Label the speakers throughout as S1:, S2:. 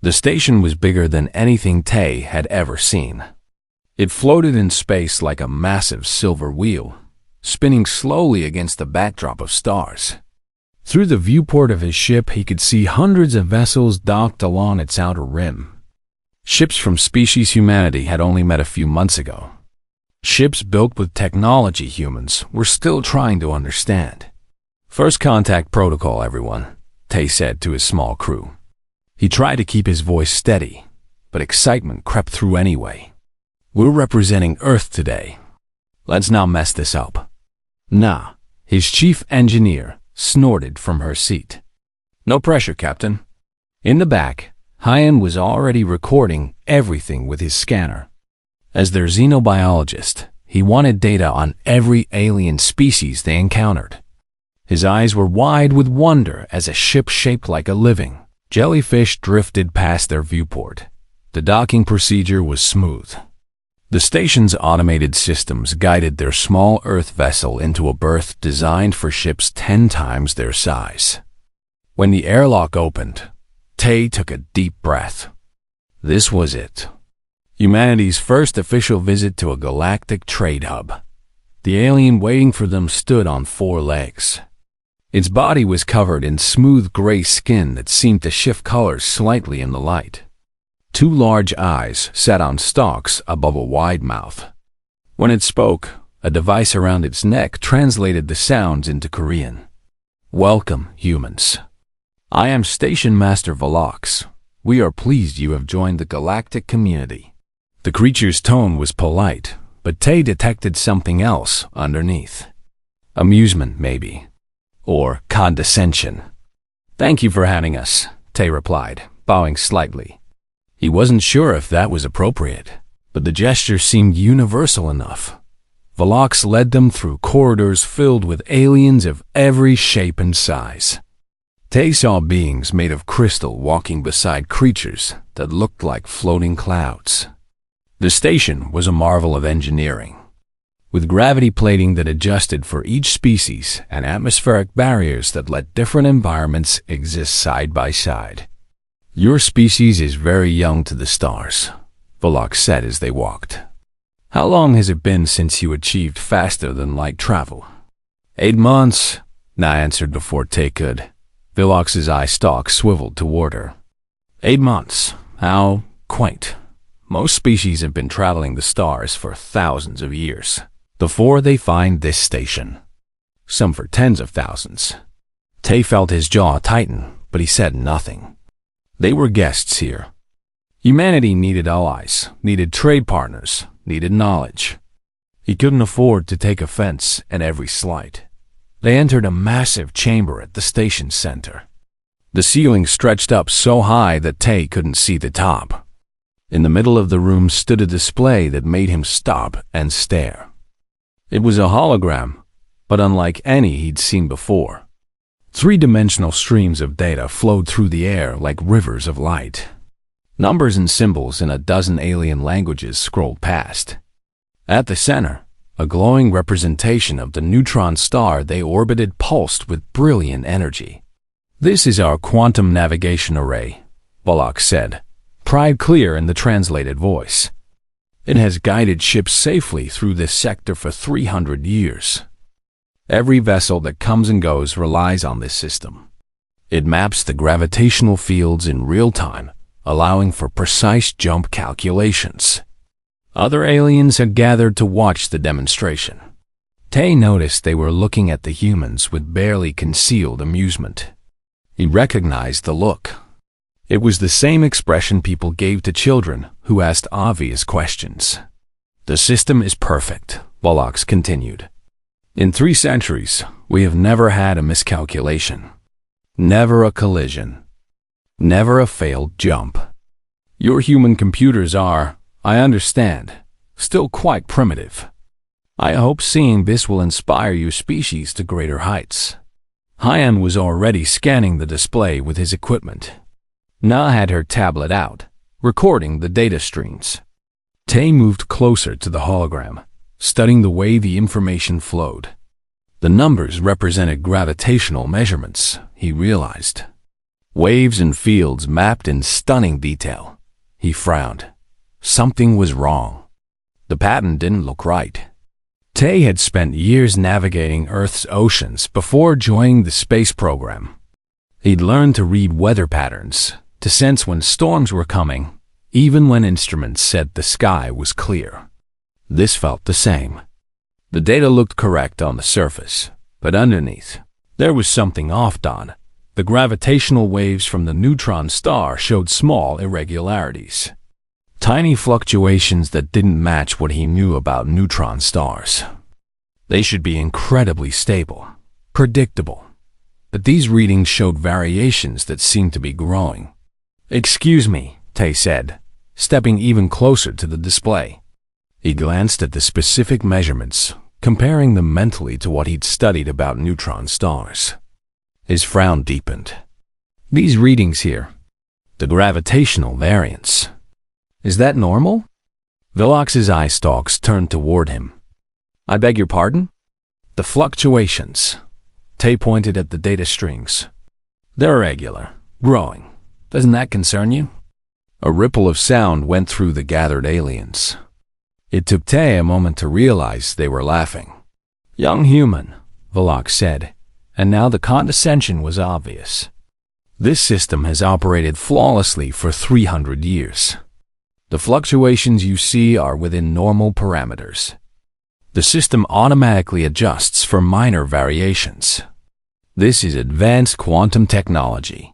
S1: The station was bigger than anything Tay had ever seen. It floated in space like a massive silver wheel, spinning slowly against the backdrop of stars. Through the viewport of his ship, he could see hundreds of vessels docked along its outer rim. Ships from species humanity had only met a few months ago. Ships built with technology humans were still trying to understand. "First contact protocol, everyone," Tay said to his small crew. He tried to keep his voice steady, but excitement crept through anyway. "We're representing Earth today. Let's not mess this up." "Nah," his chief engineer snorted from her seat. "No pressure, Captain." In the back, Hyan was already recording everything with his scanner. As their xenobiologist, he wanted data on every alien species they encountered. His eyes were wide with wonder as a ship shaped like a living jellyfish drifted past their viewport. The docking procedure was smooth. The station's automated systems guided their small Earth vessel into a berth designed for ships 10 times their size. When the airlock opened, Tay took a deep breath. This was it. Humanity's first official visit to a galactic trade hub. The alien waiting for them stood on 4 legs. Its body was covered in smooth gray skin that seemed to shift colors slightly in the light. 2 large eyes sat on stalks above a wide mouth. When it spoke, a device around its neck translated the sounds into Korean. "Welcome, humans. I am Station Master Velox. We are pleased you have joined the galactic community." The creature's tone was polite, but Tay detected something else underneath. Amusement, maybe. Or condescension. "Thank you for having us," Tay replied, bowing slightly. He wasn't sure if that was appropriate, but the gesture seemed universal enough. Velox led them through corridors filled with aliens of every shape and size. Tay saw beings made of crystal walking beside creatures that looked like floating clouds. The station was a marvel of engineering, with gravity plating that adjusted for each species and atmospheric barriers that let different environments exist side by side. "Your species is very young to the stars," Velox said as they walked. "How long has it been since you achieved faster-than-light travel?" 8 months, Na answered before Tay could. Velox's eye stalk swiveled toward her. 8 months. How quaint. Most species have been traveling the stars for thousands of years before they find this station. Some for tens of thousands. Tay felt his jaw tighten, but he said nothing. They were guests here. Humanity needed allies, needed trade partners, needed knowledge. He couldn't afford to take offense at every slight. They entered a massive chamber at the station center. The ceiling stretched up so high that Tay couldn't see the top. In the middle of the room stood a display that made him stop and stare. It was a hologram, but unlike any he'd seen before. 3-dimensional streams of data flowed through the air like rivers of light. Numbers and symbols in a dozen alien languages scrolled past. At the center, a glowing representation of the neutron star they orbited pulsed with brilliant energy. "This is our quantum navigation array," Velox said, pride clear in the translated voice. "It has guided ships safely through this sector for 300 years. Every vessel that comes and goes relies on this system. It maps the gravitational fields in real time, allowing for precise jump calculations." Other aliens had gathered to watch the demonstration. Tay noticed they were looking at the humans with barely concealed amusement. He recognized the look. It was the same expression people gave to children who asked obvious questions. "The system is perfect," Velox continued. "In 3 centuries, we have never had a miscalculation. Never a collision. Never a failed jump. Your human computers are, I understand, still quite primitive. I hope seeing this will inspire your species to greater heights." Hyan was already scanning the display with his equipment. Na had her tablet out, recording the data streams. Tay moved closer to the hologram, studying the way the information flowed. The numbers represented gravitational measurements, he realized. Waves and fields mapped in stunning detail. He frowned. Something was wrong. The pattern didn't look right. Tay had spent years navigating Earth's oceans before joining the space program. He'd learned to read weather patterns, to sense when storms were coming, even when instruments said the sky was clear. This felt the same. The data looked correct on the surface, but underneath, there was something off. The gravitational waves from the neutron star showed small irregularities. Tiny fluctuations that didn't match what he knew about neutron stars. They should be incredibly stable, predictable. But these readings showed variations that seemed to be growing. "Excuse me," Tay said, stepping even closer to the display. He glanced at the specific measurements, comparing them mentally to what he'd studied about neutron stars. His frown deepened. "These readings here, the gravitational variance. Is that normal?" Velox's eye stalks turned toward him. "I beg your pardon?" "The fluctuations." Tay pointed at the data strings. "They're irregular, growing. Doesn't that concern you?" A ripple of sound went through the gathered aliens. It took Tay a moment to realize they were laughing. "Young human," Velox said, and now the condescension was obvious. "This system has operated flawlessly for 300 years. The fluctuations you see are within normal parameters. The system automatically adjusts for minor variations. This is advanced quantum technology.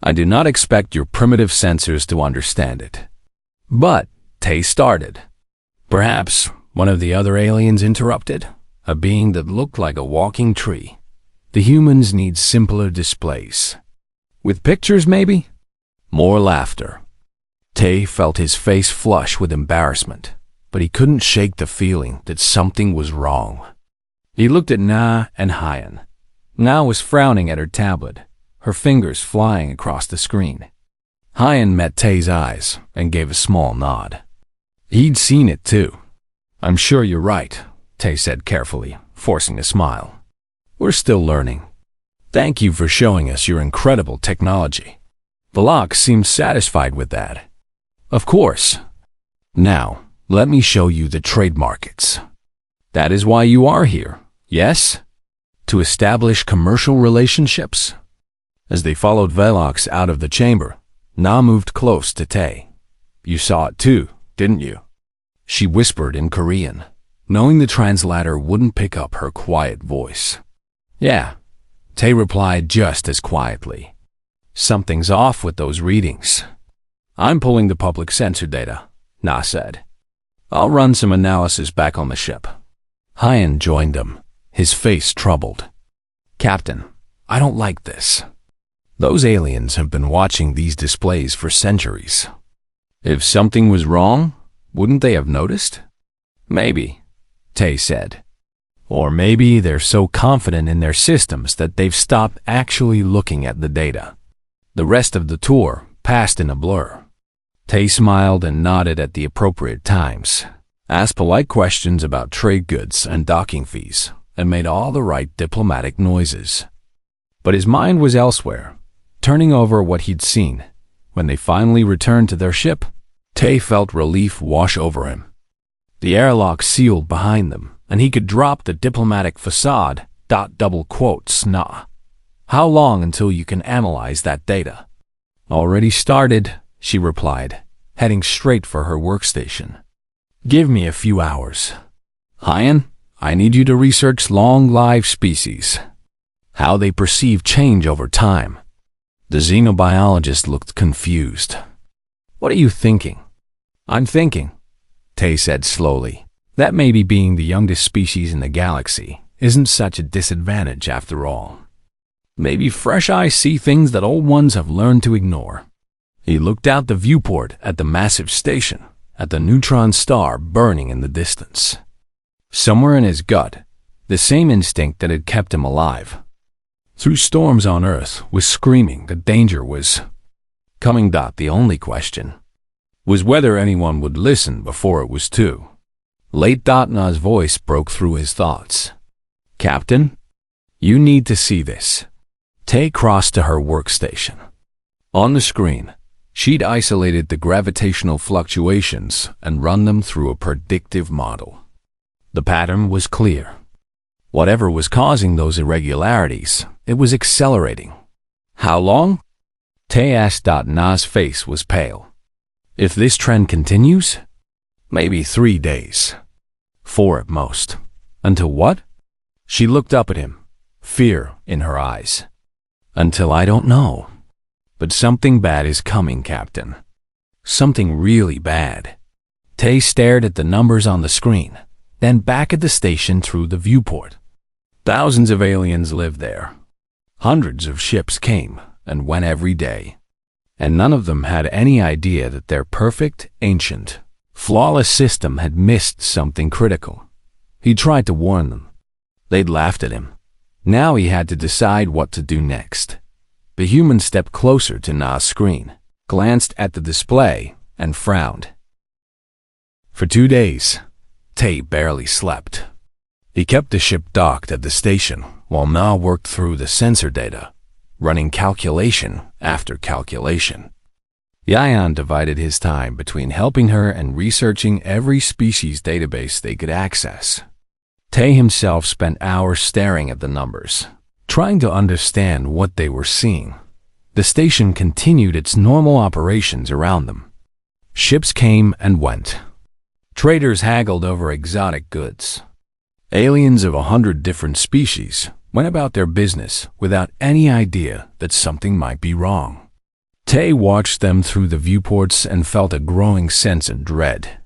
S1: I do not expect your primitive sensors to understand it." "But," Tay started. Perhaps one of the other aliens interrupted, a being that looked like a walking tree. "The humans need simpler displays. With pictures, maybe?" More laughter. Tay felt his face flush with embarrassment, but he couldn't shake the feeling that something was wrong. He looked at Na and Hyan. Na was frowning at her tablet, her fingers flying across the screen. Hyan met Tay's eyes and gave a small nod. He'd seen it too. "I'm sure you're right," Tay said carefully, forcing a smile. "We're still learning. Thank you for showing us your incredible technology." Velox seemed satisfied with that. "Of course. Now, let me show you the trade markets. That is why you are here, yes? To establish commercial relationships?" As they followed Velox out of the chamber, Na moved close to Tay. "You saw it too, didn't you?" She whispered in Korean, knowing the translator wouldn't pick up her quiet voice. "Yeah," Tay replied just as quietly. "Something's off with those readings." "I'm pulling the public sensor data," Na said. "I'll run some analysis back on the ship." Hyan joined them, his face troubled. "Captain, I don't like this. Those aliens have been watching these displays for centuries. If something was wrong, wouldn't they have noticed?" "Maybe," Tay said. "Or maybe they're so confident in their systems that they've stopped actually looking at the data." The rest of the tour passed in a blur. Tay smiled and nodded at the appropriate times, asked polite questions about trade goods and docking fees, and made all the right diplomatic noises. But his mind was elsewhere, turning over what he'd seen. When they finally returned to their ship, Tay felt relief wash over him. The airlock sealed behind them, and he could drop the diplomatic facade, double quotes, "Nah. How long until you can analyze that data?" "Already started," she replied, heading straight for her workstation. "Give me a few hours. Hyan, I need you to research long-lived species, how they perceive change over time." The xenobiologist looked confused. "What are you thinking?" "I'm thinking," Tay said slowly, "that maybe being the youngest species in the galaxy isn't such a disadvantage after all. Maybe fresh eyes see things that old ones have learned to ignore." He looked out the viewport at the massive station, at the neutron star burning in the distance. Somewhere in his gut, the same instinct that had kept him alive, through storms on Earth, was screaming that danger was coming. The only question was whether anyone would listen before it was too late. Na's voice broke through his thoughts. "Captain, you need to see this." Tay crossed to her workstation. On the screen, she'd isolated the gravitational fluctuations and run them through a predictive model. The pattern was clear. Whatever was causing those irregularities, it was accelerating. How long? Tay asked. Na's face was pale. If this trend continues, maybe 3 days. 4 at most. Until what? She looked up at him, fear in her eyes. Until I don't know. But something bad is coming, Captain. Something really bad. Tay stared at the numbers on the screen, then back at the station through the viewport. Thousands of aliens lived there. Hundreds of ships came and went every day. And none of them had any idea that their perfect, ancient, flawless system had missed something critical. He tried to warn them. They'd laughed at him. Now he had to decide what to do next. The human stepped closer to Na's screen, glanced at the display, and frowned. For 2 days, Tay barely slept. He kept the ship docked at the station while Na worked through the sensor data, running calculation after calculation. Yayan divided his time between helping her and researching every species database they could access. Tay himself spent hours staring at the numbers, trying to understand what they were seeing. The station continued its normal operations around them. Ships came and went. Traders haggled over exotic goods. Aliens of 100 different species went about their business without any idea that something might be wrong. Tay watched them through the viewports and felt a growing sense of dread.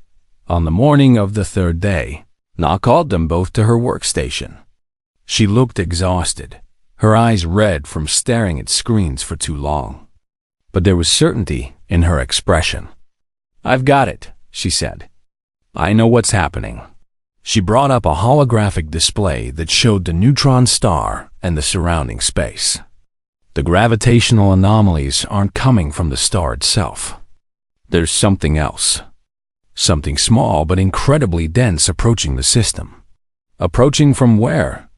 S1: On the morning of the 3rd day, Na called them both to her workstation. She looked exhausted, her eyes red from staring at screens for too long. But there was certainty in her expression. "I've got it," she said. "I know what's happening." She brought up a holographic display that showed the neutron star and the surrounding space. The gravitational anomalies aren't coming from the star itself. There's something else. Something small but incredibly dense approaching the system. Approaching from where?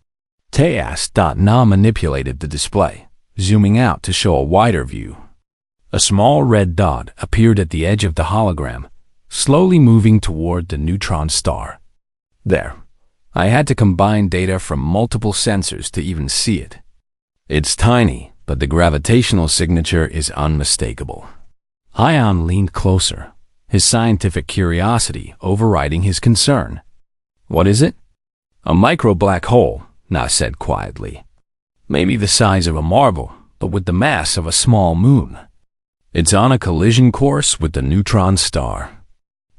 S1: Tay asked. Na manipulated the display, zooming out to show a wider view. A small red dot appeared at the edge of the hologram, slowly moving toward the neutron star. There. I had to combine data from multiple sensors to even see it. It's tiny, but the gravitational signature is unmistakable. Hyan leaned closer, his scientific curiosity overriding his concern. "What is it?" "A micro-black hole," Na said quietly. "Maybe the size of a marble, but with the mass of a small moon. It's on a collision course with the neutron star."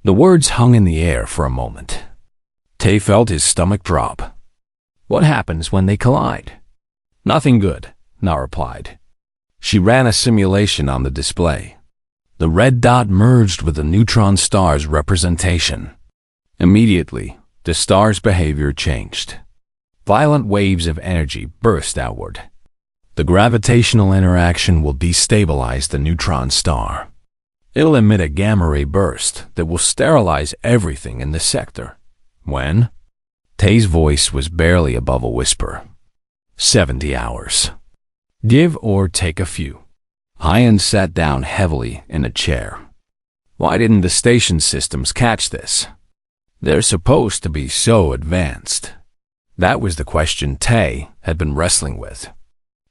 S1: The words hung in the air for a moment. Tay felt his stomach drop. "What happens when they collide?" "Nothing good," Na replied. She ran a simulation on the display. The red dot merged with the neutron star's representation. Immediately, the star's behavior changed. Violent waves of energy burst outward. The gravitational interaction will destabilize the neutron star. It'll emit a gamma-ray burst that will sterilize everything in the sector. When? Tay's voice was barely above a whisper. 70 hours. Give or take a few. Hyan sat down heavily in a chair. Why didn't the station systems catch this? They're supposed to be so advanced. That was the question Tay had been wrestling with.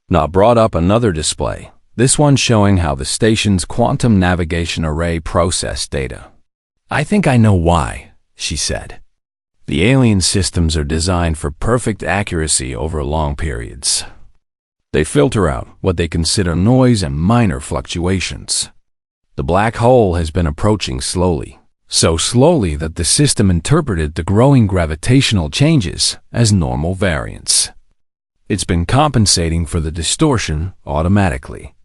S1: Na brought up another display, this one showing how the station's quantum navigation array processed data. "I think I know why," she said. "The alien systems are designed for perfect accuracy over long periods. They filter out what they consider noise and minor fluctuations. The black hole has been approaching slowly, so slowly that the system interpreted the growing gravitational changes as normal variance. It's been compensating for the distortion automatically,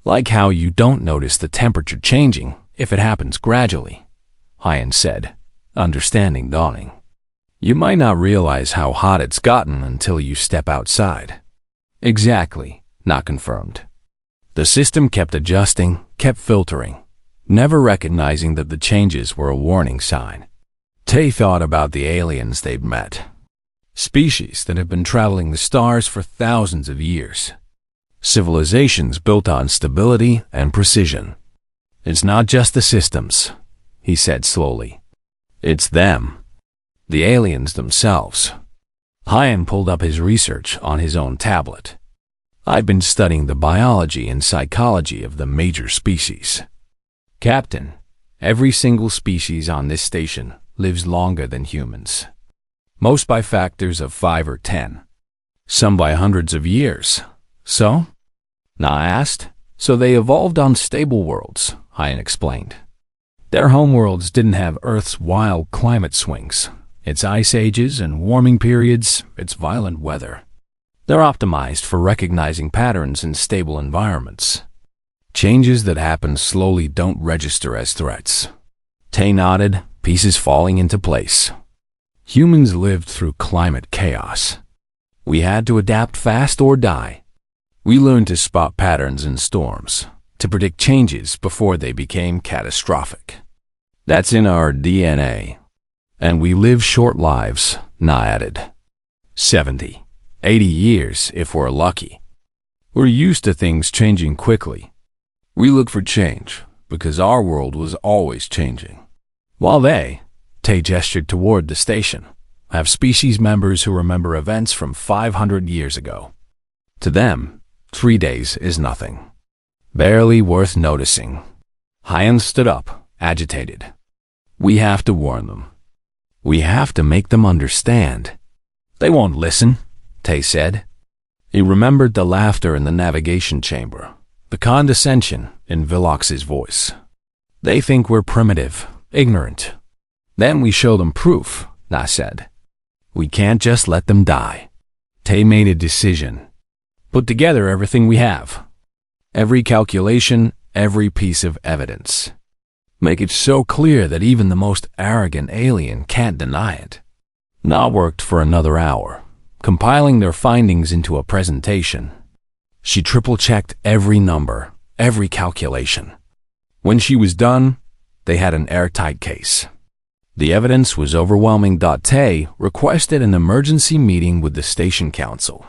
S1: like how you don't notice the temperature changing if it happens gradually," Hyan said, understanding dawning. "You might not realize how hot it's gotten until you step outside." "Exactly," Na confirmed. The system kept adjusting, kept filtering, never recognizing that the changes were a warning sign. Tay thought about the aliens they'd met. Species that have been traveling the stars for thousands of years. Civilizations built on stability and precision. It's not just the systems, he said slowly. It's them. The aliens themselves. Hyan pulled up his research on his own tablet. I've been studying the biology and psychology of the major species. Captain, every single species on this station lives longer than humans. Most by factors of 5 or 10. Some by hundreds of years. So? Na asked. So they evolved on stable worlds, Hyan explained. Their homeworlds didn't have Earth's wild climate swings, its ice ages and warming periods, its violent weather. They're optimized for recognizing patterns in stable environments. Changes that happen slowly don't register as threats. Tay nodded, pieces falling into place. Humans lived through climate chaos. We had to adapt fast or die. We learned to spot patterns in storms, to predict changes before they became catastrophic. That's in our DNA. And we live short lives, Na added. 70, 80 years if we're lucky. We're used to things changing quickly. We look for change because our world was always changing. While they, Tay gestured toward the station, have species members who remember events from 500 years ago. To them, 3 days is nothing. Barely worth noticing. Hyan stood up, agitated. We have to warn them. We have to make them understand. They won't listen, Tay said. He remembered the laughter in the navigation chamber, the condescension in Vilox's voice. They think we're primitive, ignorant. Then we show them proof, Na said. We can't just let them die. Tay made a decision. Put together everything we have. Every calculation, every piece of evidence. Make it so clear that even the most arrogant alien can't deny it. Na worked for another hour, compiling their findings into a presentation. She triple-checked every number, every calculation. When she was done, they had an airtight case. The evidence was overwhelming. Tay requested an emergency meeting with the station council.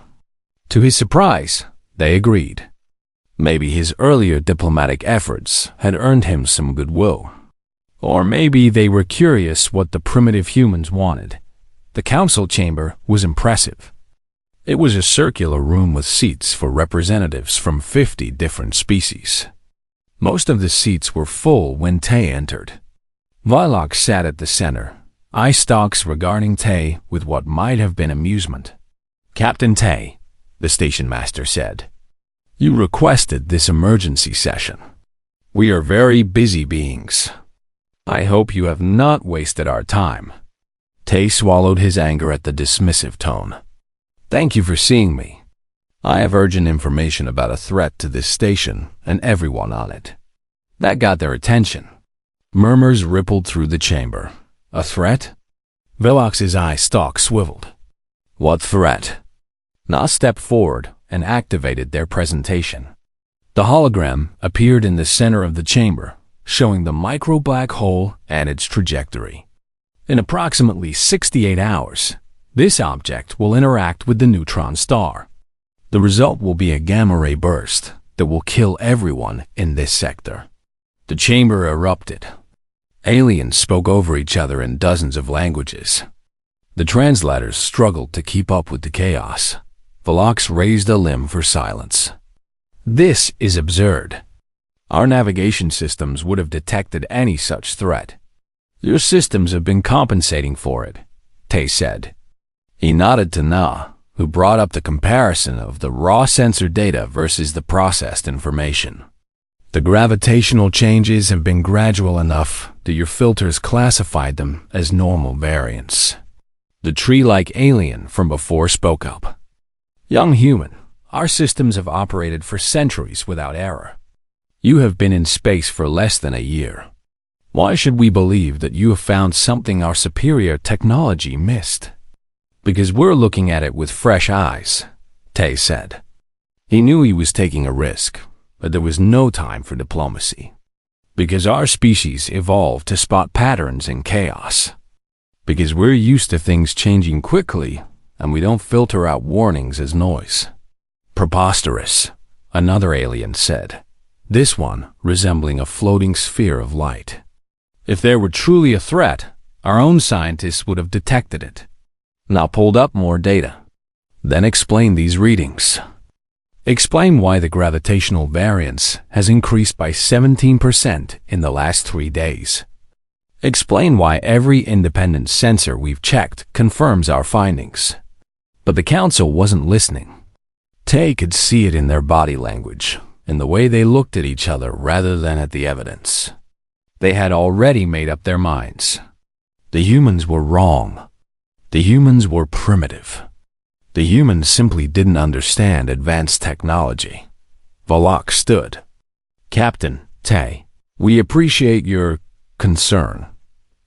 S1: To his surprise, they agreed. Maybe his earlier diplomatic efforts had earned him some goodwill. Or maybe they were curious what the primitive humans wanted. The council chamber was impressive. It was a circular room with seats for representatives from 50 different species. Most of the seats were full when Tay entered. Vilox sat at the center, eye stalks regarding Tay with what might have been amusement. Captain Tay, the station master said, you requested this emergency session. We are very busy beings. I hope you have not wasted our time. Tay swallowed his anger at the dismissive tone. Thank you for seeing me. I have urgent information about a threat to this station and everyone on it. That got their attention. Murmurs rippled through the chamber. A threat? Vilox's eye stalk swiveled. What threat? Na stepped forward and activated their presentation. The hologram appeared in the center of the chamber, showing the micro-black hole and its trajectory. In approximately 68 hours, this object will interact with the neutron star. The result will be a gamma-ray burst that will kill everyone in this sector. The chamber erupted. Aliens spoke over each other in dozens of languages. The translators struggled to keep up with the chaos. Vilox raised a limb for silence. This is absurd. Our navigation systems would have detected any such threat. Your systems have been compensating for it, Tay said. He nodded to Na, who brought up the comparison of the raw sensor data versus the processed information. The gravitational changes have been gradual enough that your filters classified them as normal variants. The tree-like alien from before spoke up. Young human, our systems have operated for centuries without error. You have been in space for less than a year. Why should we believe that you have found something our superior technology missed? Because we're looking at it with fresh eyes, Tay said. He knew he was taking a risk, but there was no time for diplomacy. Because our species evolved to spot patterns in chaos. Because we're used to things changing quickly, and we don't filter out warnings as noise. Preposterous, another alien said, this one resembling a floating sphere of light. If there were truly a threat, our own scientists would have detected it. Now pulled up more data. Then explain these readings. Explain why the gravitational variance has increased by 17% in the last 3 days. Explain why every independent sensor we've checked confirms our findings. But the council wasn't listening. Tay could see it in their body language, in the way they looked at each other rather than at the evidence. They had already made up their minds. The humans were wrong. The humans were primitive. The humans simply didn't understand advanced technology. Valak stood. Captain Tay, we appreciate your concern,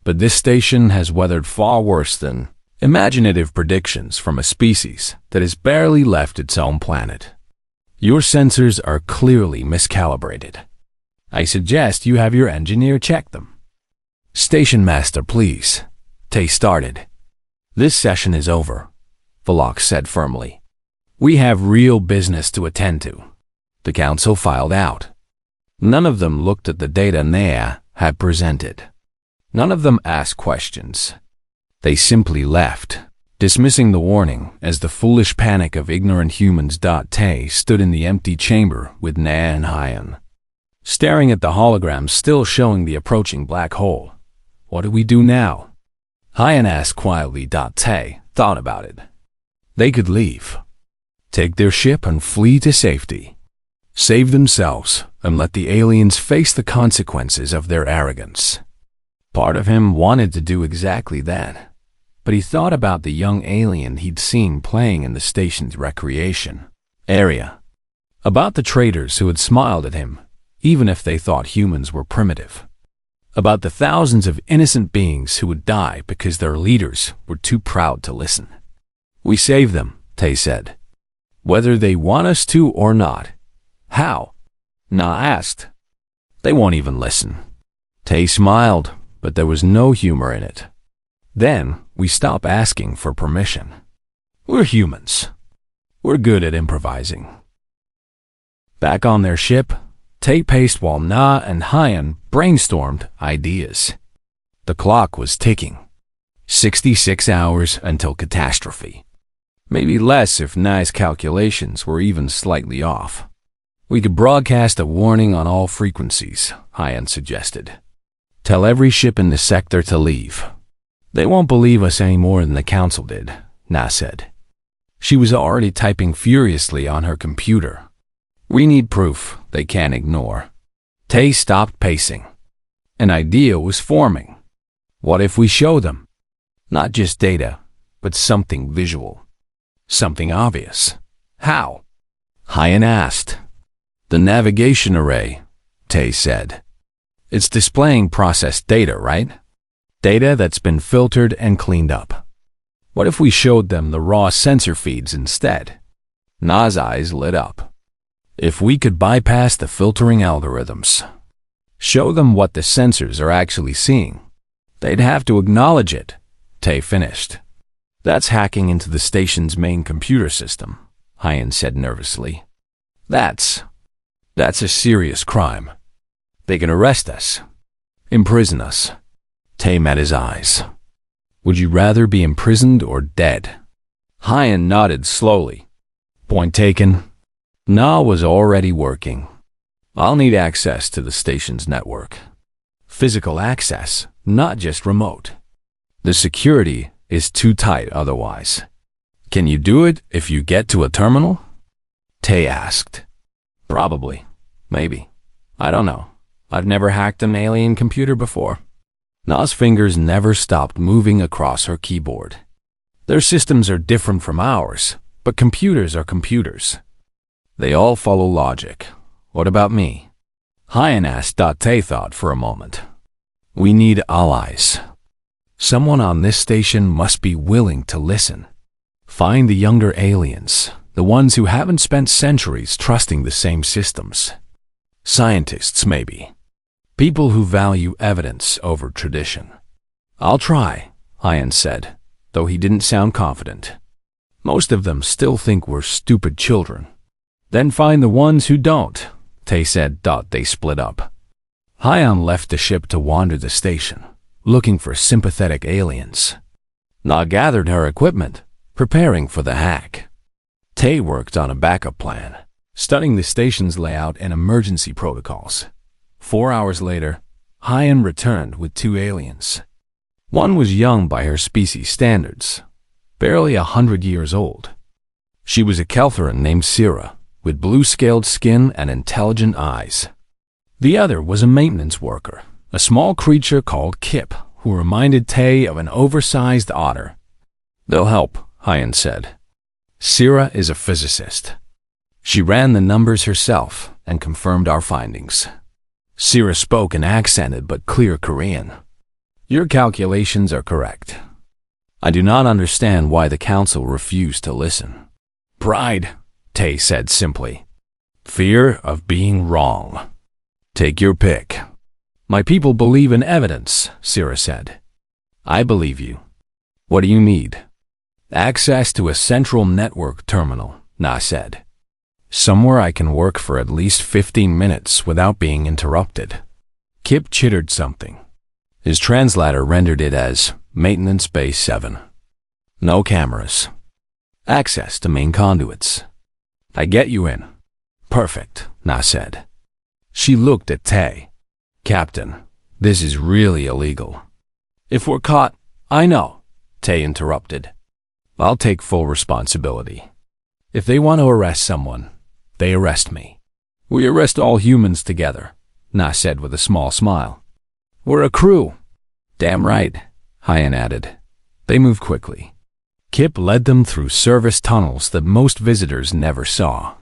S1: but this station has weathered far worse than imaginative predictions from a species that has barely left its own planet. Your sensors are clearly miscalibrated. I suggest you have your engineer check them. Station master, please. Tay started. This session is over, Valak said firmly. We have real business to attend to. The council filed out. None of them looked at the data Nea had presented. None of them asked questions. They simply left, dismissing the warning as the foolish panic of ignorant humans. Tay stood in the empty chamber with Nea and Hyan, staring at the hologram still showing the approaching black hole. What do we do now? Hyan asked quietly. Tay thought about it. They could leave, take their ship and flee to safety, save themselves and let the aliens face the consequences of their arrogance. Part of him wanted to do exactly that, but he thought about the young alien he'd seen playing in the station's recreation area, about the traders who had smiled at him, even if they thought humans were primitive, about the thousands of innocent beings who would die because their leaders were too proud to listen. We save them, Tay said, whether they want us to or not. How? Na asked. They won't even listen. Tay smiled, but there was no humor in it. Then we stop asking for permission. We're humans. We're good at improvising. Back on their ship, Tay paced while Na and Hyan brainstormed ideas. The clock was ticking. 66 hours until catastrophe. Maybe less if Na's calculations were even slightly off. We could broadcast a warning on all frequencies, Hyan suggested. Tell every ship in the sector to leave. They won't believe us any more than the council did, Na said. She was already typing furiously on her computer. We need proof they can't ignore. Tay stopped pacing. An idea was forming. What if we show them? Not just data, but something visual. Something obvious. How? Hyan asked. The navigation array, Tay said. It's displaying processed data, right? Data that's been filtered and cleaned up. What if we showed them the raw sensor feeds instead? Na's eyes lit up. If we could bypass the filtering algorithms, show them what the sensors are actually seeing, they'd have to acknowledge it, Tay finished. That's hacking into the station's main computer system, Hyan said nervously. That's a serious crime. They can arrest us, imprison us. Tay met his eyes. Would you rather be imprisoned or dead? Hyan nodded slowly. Point taken. Na was already working. I'll need access to the station's network. Physical access, not just remote. The security is too tight otherwise. Can you do it if you get to a terminal? Tay asked. Probably. Maybe. I don't know. I've never hacked an alien computer before. Na's fingers never stopped moving across her keyboard. Their systems are different from ours, but computers are computers. They all follow logic. What about me? Hyan asked. Tay thought for a moment. We need allies. Someone on this station must be willing to listen. Find the younger aliens, the ones who haven't spent centuries trusting the same systems. Scientists, maybe. People who value evidence over tradition. I'll try, Hyan said, though he didn't sound confident. Most of them still think we're stupid children. Then find the ones who don't, Tay said. They split up. Hyan left the ship to wander the station, looking for sympathetic aliens. Na gathered her equipment, preparing for the hack. Tay worked on a backup plan, studying the station's layout and emergency protocols. 4 hours later, Hyan returned with 2 aliens. One was young by her species standards, barely 100 years old. She was a Keltheran named Sira, with blue-scaled skin and intelligent eyes. The other was a maintenance worker, a small creature called Kip, who reminded Tay of an oversized otter. They'll help, Hyan said. Sira is a physicist. She ran the numbers herself and confirmed our findings. Sira spoke an accented but clear Korean. Your calculations are correct. I do not understand why the council refused to listen. Pride, Tay said simply. Fear of being wrong. Take your pick. My people believe in evidence, Sira said. I believe you. What do you need? Access to a central network terminal, Na said. Somewhere I can work for at least 15 minutes without being interrupted. Kip chittered something. His translator rendered it as Maintenance Base 7. No cameras. Access to main conduits. I get you in. Perfect, Na said. She looked at Tay. Captain, this is really illegal. If we're caught, I know, Tay interrupted. I'll take full responsibility. If they want to arrest someone, they arrest me. We arrest all humans together, Na said with a small smile. We're a crew. Damn right, Hyan added. They moved quickly. Kip led them through service tunnels that most visitors never saw.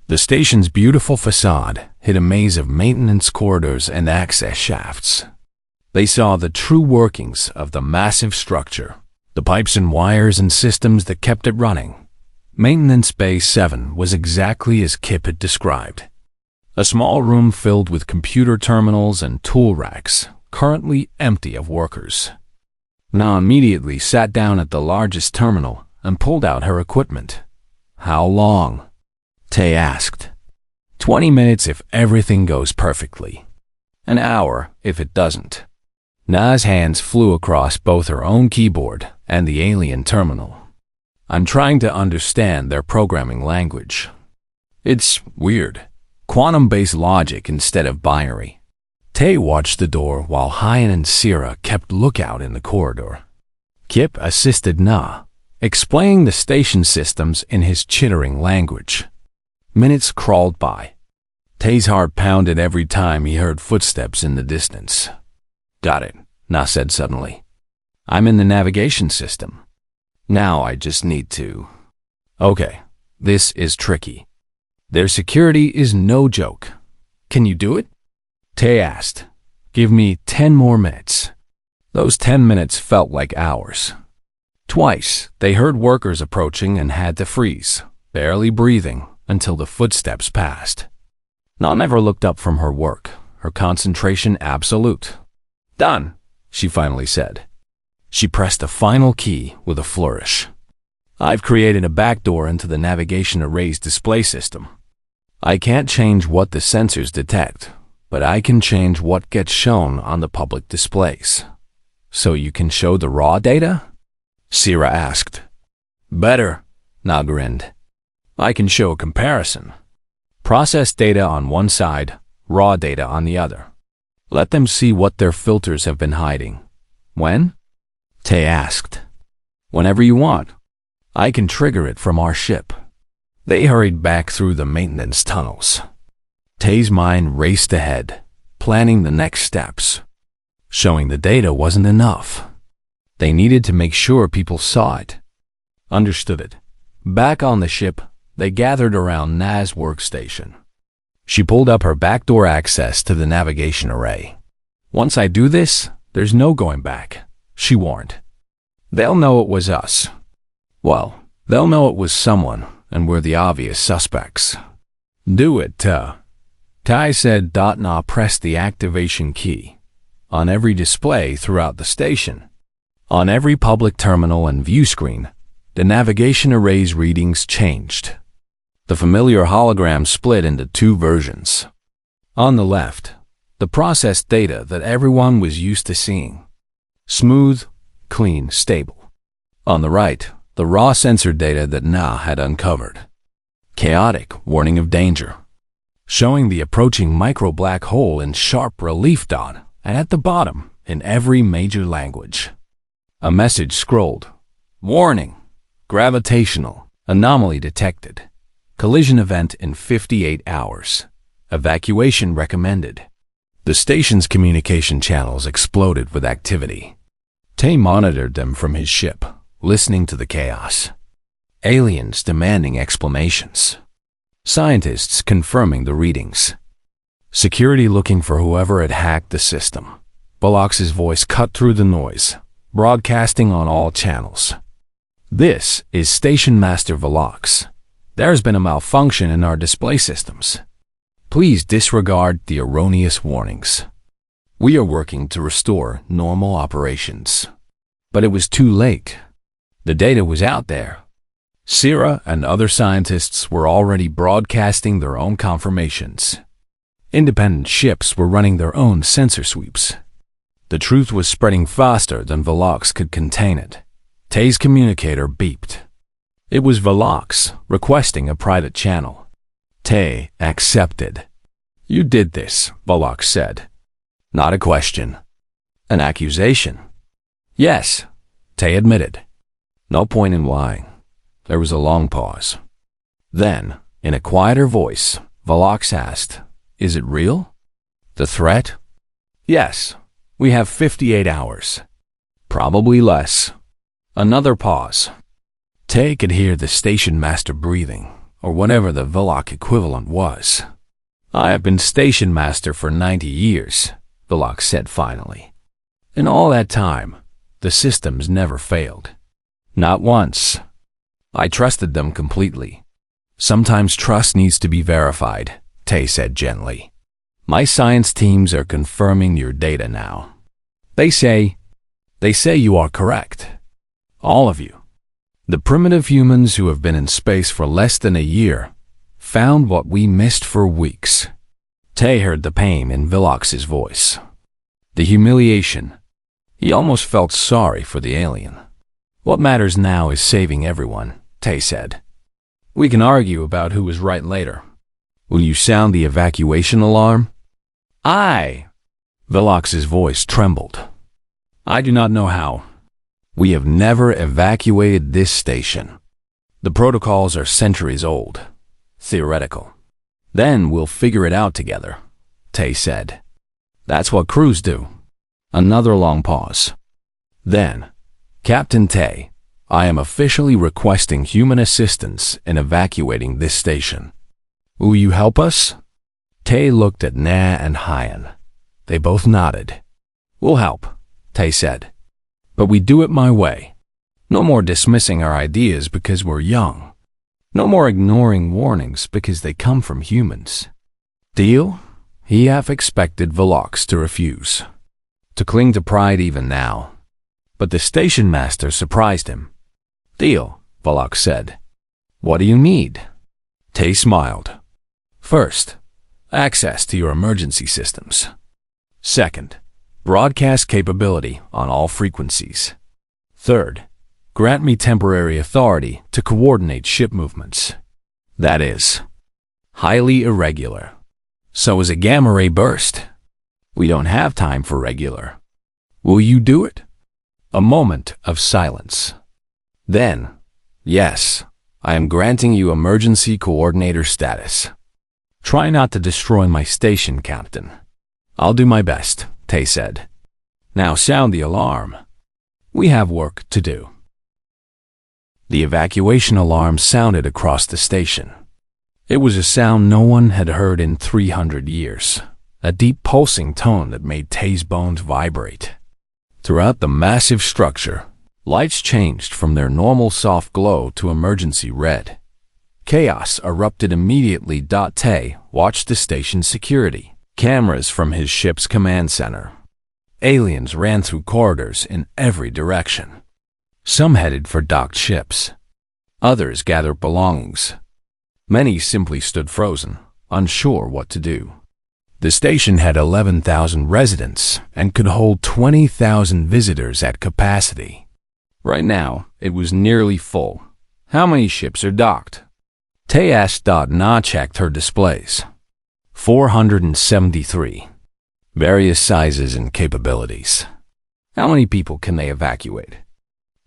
S1: The station's beautiful facade hid a maze of maintenance corridors and access shafts. They saw the true workings of the massive structure, the pipes and wires and systems that kept it running. Maintenance Bay 7 was exactly as Kip had described. A small room filled with computer terminals and tool racks, currently empty of workers. Na immediately sat down at the largest terminal and pulled out her equipment. How long? Tay asked. 20 minutes if everything goes perfectly. An hour if it doesn't. Na's hands flew across both her own keyboard and the alien terminal. I'm trying to understand their programming language. It's weird. Quantum-based logic instead of binary. Tay watched the door while Hyan and Sira kept lookout in the corridor. Kip assisted Na, explaining the station systems in his chittering language. Minutes crawled by. Tay's heart pounded every time he heard footsteps in the distance. Got it, Na said suddenly. I'm in the navigation system. Now I just need to... Okay, this is tricky. Their security is no joke. Can you do it? Tay asked. Give me 10 more minutes. Those 10 minutes felt like hours. Twice, they heard workers approaching and had to freeze, barely breathing, until the footsteps passed. Na never looked up from her work, her concentration absolute. Done, she finally said. She pressed a final key with a flourish. I've created a backdoor into the navigation array's display system. I can't change what the sensors detect, but I can change what gets shown on the public displays. So you can show the raw data? Sira asked. Better, Na grinned. I can show a comparison. Process data on one side, raw data on the other. Let them see what their filters have been hiding. When? Tay asked. Whenever you want. I can trigger it from our ship. They hurried back through the maintenance tunnels. Tay's mind raced ahead, planning the next steps. Showing the data wasn't enough. They needed to make sure people saw it. Understood it. Back on the ship, they gathered around Na's workstation. She pulled up her backdoor access to the navigation array. Once I do this, there's no going back, she warned. They'll know it was us. Well, they'll know it was someone, and we're the obvious suspects. Do it, Tai said. Na pressed the activation key. On every display throughout the station, on every public terminal and view screen, the navigation array's readings changed. The familiar hologram split into two versions. On the left, the processed data that everyone was used to seeing. Smooth, clean, stable. On the right, the raw sensor data that Na had uncovered. Chaotic, warning of danger. Showing the approaching micro-black hole in sharp relief dot, and at the bottom, in every major language. A message scrolled. Warning. Gravitational. Anomaly detected. Collision event in 58 hours. Evacuation recommended. The station's communication channels exploded with activity. Tay monitored them from his ship, listening to the chaos. Aliens demanding explanations. Scientists confirming the readings. Security looking for whoever had hacked the system. Balak's voice cut through the noise, broadcasting on all channels. This is Station Master Velox. There's been a malfunction in our display systems. Please disregard the erroneous warnings. We are working to restore normal operations. But it was too late. The data was out there. Sierra and other scientists were already broadcasting their own confirmations. Independent ships were running their own sensor sweeps. The truth was spreading faster than Velox could contain it. Tay's communicator beeped. It was Velox requesting a private channel. Tay accepted. You did this, Velox said. Not a question. An accusation. Yes, Tay admitted. No point in lying. There was a long pause. Then, in a quieter voice, Velox asked, Is it real? The threat? Yes. We have 58 hours. Probably less. Another pause. Tay could hear the station master breathing, or whatever the Velox equivalent was. I have been station master for 90 years, Velox said finally. In all that time, the systems never failed. Not once. I trusted them completely. Sometimes trust needs to be verified, Tay said gently. My science teams are confirming your data now. They say you are correct. All of you. The primitive humans who have been in space for less than a year found what we missed for weeks. Tay heard the pain in Velox's voice. The humiliation. He almost felt sorry for the alien. What matters now is saving everyone, Tay said. We can argue about who was right later. Will you sound the evacuation alarm? Aye. Velox's voice trembled. I do not know how. We have never evacuated this station. The protocols are centuries old. Theoretical. Then we'll figure it out together, Tay said. That's what crews do. Another long pause. Then, Captain Tay, I am officially requesting human assistance in evacuating this station. Will you help us? Tay looked at Na and Hyan. They both nodded. We'll help, Tay said. But we do it my way. No more dismissing our ideas because we're young. No more ignoring warnings because they come from humans. Deal? He half expected Velox to refuse. To cling to pride even now. But the station master surprised him. Deal, Velox said. What do you need? Tay smiled. First, access to your emergency systems. Second, broadcast capability on all frequencies. Third, grant me temporary authority to coordinate ship movements. That is, highly irregular. So is a gamma ray burst. We don't have time for regular. Will you do it? A moment of silence. Then, yes, I am granting you emergency coordinator status. Try not to destroy my station, Captain. I'll do my best, Tay said. Now sound the alarm. We have work to do. The evacuation alarm sounded across the station. It was a sound no one had heard in 300 years, a deep pulsing tone that made Tay's bones vibrate. Throughout the massive structure, lights changed from their normal soft glow to emergency red. Chaos erupted immediately. Tay watched the station's security, cameras from his ship's command center. Aliens ran through corridors in every direction. Some headed for docked ships. Others gathered belongings. Many simply stood frozen, unsure what to do. The station had 11,000 residents and could hold 20,000 visitors at capacity. Right now, it was nearly full. How many ships are docked? Tay asked. Na checked her displays. 473. Various sizes and capabilities. How many people can they evacuate?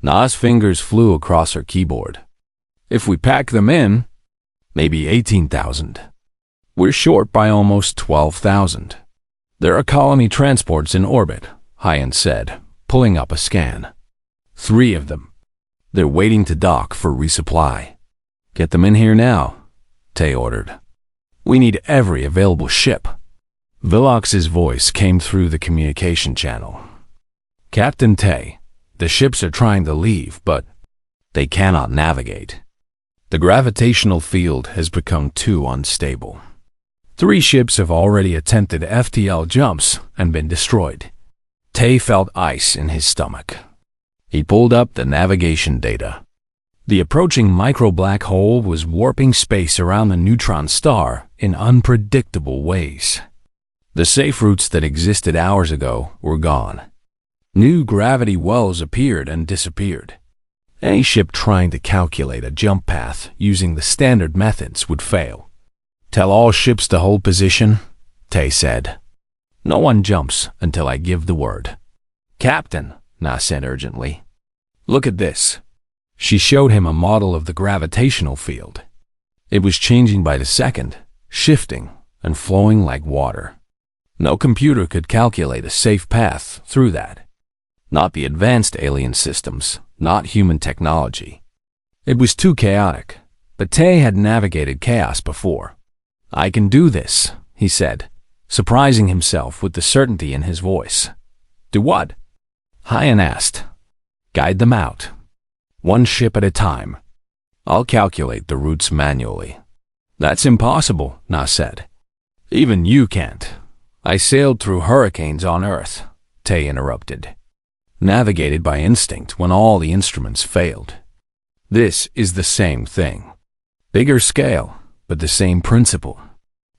S1: Na's fingers flew across her keyboard. If we pack them in, maybe 18,000. We're short by almost 12,000. There are colony transports in orbit, Hyan said, pulling up a scan. 3 of them. They're waiting to dock for resupply. Get them in here now, Tay ordered. We need every available ship. Vilox's voice came through the communication channel. Captain Tay, the ships are trying to leave, but they cannot navigate. The gravitational field has become too unstable. 3 ships have already attempted FTL jumps and been destroyed. Tay felt ice in his stomach. He pulled up the navigation data. The approaching micro-black hole was warping space around the neutron star in unpredictable ways. The safe routes that existed hours ago were gone. New gravity wells appeared and disappeared. Any ship trying to calculate a jump path using the standard methods would fail. Tell all ships to hold position, Tay said. No one jumps until I give the word. Captain, Na said urgently. Look at this. She showed him a model of the gravitational field. It was changing by the second, shifting and flowing like water. No computer could calculate a safe path through that. Not the advanced alien systems, not human technology. It was too chaotic, but Tay had navigated chaos before. I can do this, he said, surprising himself with the certainty in his voice. Do what? Hyan asked. Guide them out. 1 ship at a time. I'll calculate the routes manually. That's impossible, Na said. Even you can't. I sailed through hurricanes on Earth, Tay interrupted. Navigated by instinct when all the instruments failed. This is the same thing. Bigger scale, but the same principle.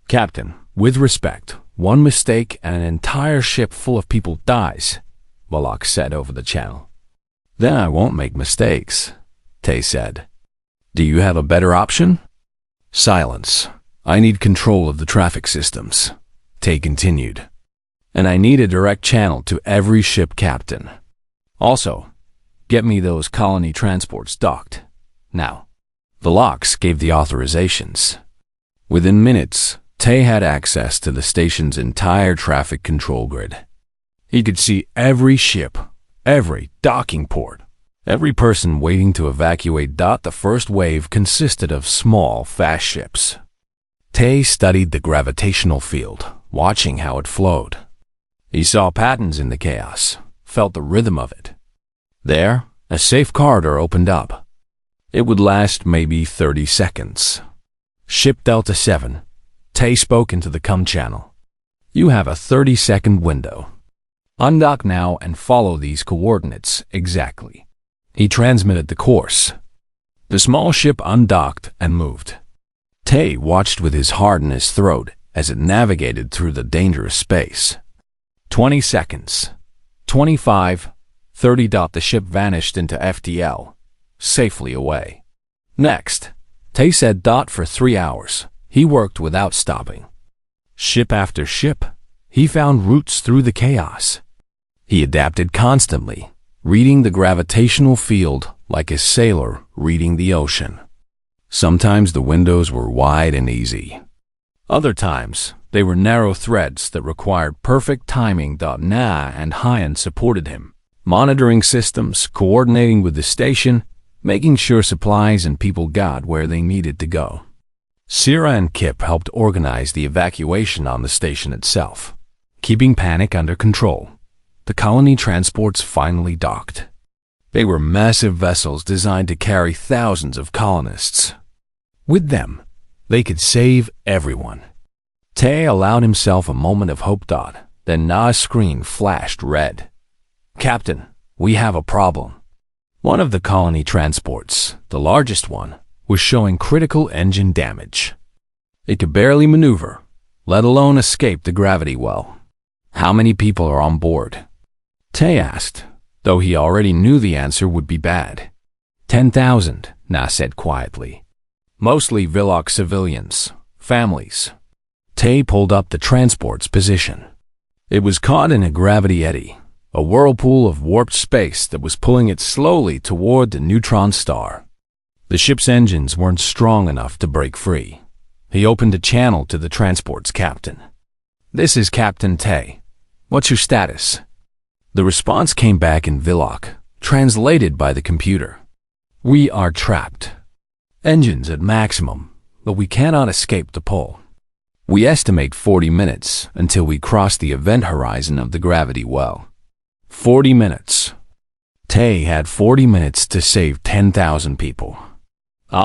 S1: Captain, with respect, 1 mistake and an entire ship full of people dies, Vilox said over the channel. Then I won't make mistakes, Tay said. Do you have a better option? Silence. I need control of the traffic systems, Tay continued. And I need a direct channel to every ship captain. Also, get me those colony transports docked. Now. Vilox gave the authorizations. Within minutes, Tay had access to the station's entire traffic control grid. He could see every ship, every docking port, every person waiting to evacuate. The first wave consisted of small, fast ships. Tay studied the gravitational field, watching how it flowed. He saw patterns in the chaos, felt the rhythm of it. There, a safe corridor opened up. It would last maybe 30 seconds. Ship Delta 7, Tay spoke into the comm channel. You have a 30-second window. Undock now and follow these coordinates exactly. He transmitted the course. The small ship undocked and moved. Tay watched with his heart in his throat as it navigated through the dangerous space. 20 seconds. 25. 30. The ship vanished into FTL, safely away. Next, Tay said. For 3 hours, he worked without stopping. Ship after ship, he found routes through the chaos. He adapted constantly, reading the gravitational field like a sailor reading the ocean. Sometimes the windows were wide and easy. Other times, they were narrow threads that required perfect timing. Na and Hyan supported him, monitoring systems, coordinating with the station, making sure supplies and people got where they needed to go. Sierra and Kip helped organize the evacuation on the station itself, keeping panic under control. The colony transports finally docked. They were massive vessels designed to carry thousands of colonists. With them, they could save everyone. Tay allowed himself a moment of hope. Then Na's screen flashed red. Captain, we have a problem. One of the colony transports, the largest one, was showing critical engine damage. It could barely maneuver, let alone escape the gravity well. "How many people are on board?" Tay asked, though he already knew the answer would be bad. 10,000, Na said quietly. "Mostly Villock civilians, families." Tay pulled up the transport's position. It was caught in a gravity eddy, a whirlpool of warped space that was pulling it slowly toward the neutron star. The ship's engines weren't strong enough to break free. He opened a channel to the transport's captain. "This is Captain Tay. What's your status?" The response came back in Villock, translated by the computer. "We are trapped. Engines at maximum, but we cannot escape the pull. We estimate 40 minutes until we cross the event horizon of the gravity well." 40 minutes. Tay had 40 minutes to save 10,000 people.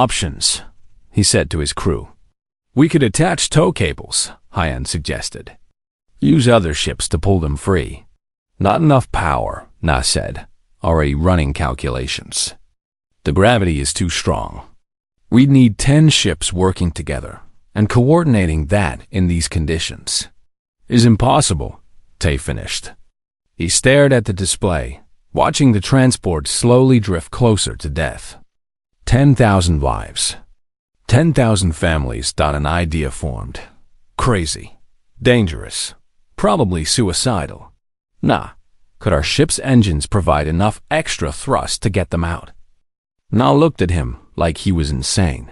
S1: "Options," he said to his crew. "We could attach tow cables," Hyan suggested. "Use other ships to pull them free." "Not enough power," Na said, already running calculations. "The gravity is too strong. We'd need 10 ships working together, and coordinating that in these conditions is impossible," Tay finished. He stared at the display, watching the transport slowly drift closer to death. 10,000 lives. 10,000 families. An idea formed. Crazy. Dangerous. Probably suicidal. Nah, could our ship's engines provide enough extra thrust to get them out? Na looked at him like he was insane.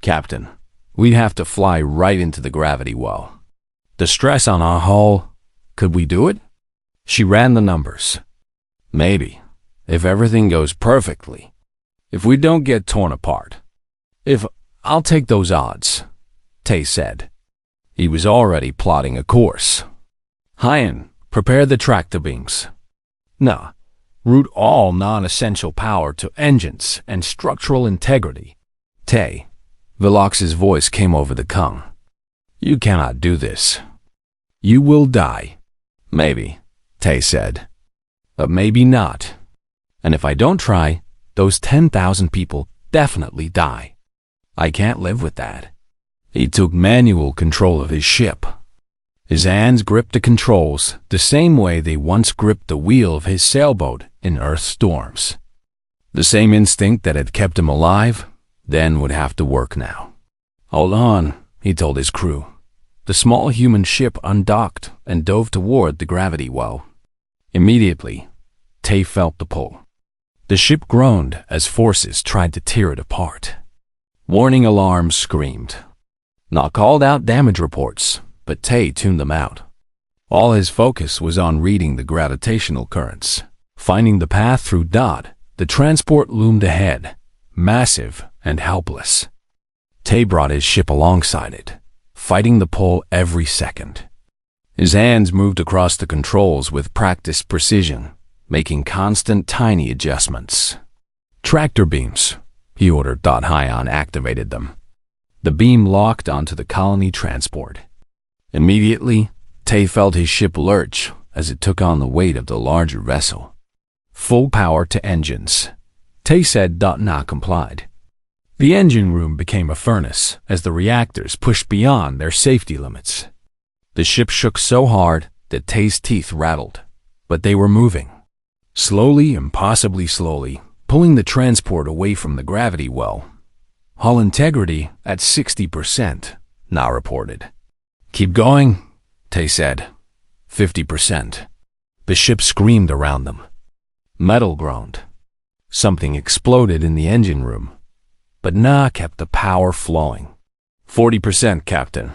S1: "Captain, we'd have to fly right into the gravity well. The stress on our hull, could we do it?" She ran the numbers. "Maybe, if everything goes perfectly. If we don't get torn apart. I'll take those odds," Tay said. He was already plotting a course. "Hyan, prepare the tractor beams. Nah, route all non-essential power to engines and structural integrity." "Tay," Velox's voice came over the Kung. "You cannot do this. You will die." "Maybe," Tay said. "But maybe not. And if I don't try, those 10,000 people definitely die. I can't live with that." He took manual control of his ship. His hands gripped the controls the same way they once gripped the wheel of his sailboat in Earth storms. The same instinct that had kept him alive then would have to work now. "Hold on," he told his crew. The small human ship undocked and dove toward the gravity well. Immediately, Tay felt the pull. The ship groaned as forces tried to tear it apart. Warning alarms screamed. Na called out damage reports, but Tay tuned them out. All his focus was on reading the gravitational currents. Finding the path through Dot, the transport loomed ahead, massive and helpless. Tay brought his ship alongside it, fighting the pull every second. His hands moved across the controls with practiced precision, making constant tiny adjustments. "Tractor beams," he ordered. Hyan activated them. The beam locked onto the colony transport. Immediately, Tay felt his ship lurch as it took on the weight of the larger vessel. "Full power to engines," Tay said. Na complied. The engine room became a furnace as the reactors pushed beyond their safety limits. The ship shook so hard that Tay's teeth rattled, but they were moving. Slowly, impossibly slowly, pulling the transport away from the gravity well. "Hull integrity at 60%, Na reported. "Keep going," Tay said. 50%. The ship screamed around them. Metal groaned. Something exploded in the engine room, but Na kept the power flowing. 40%, Captain.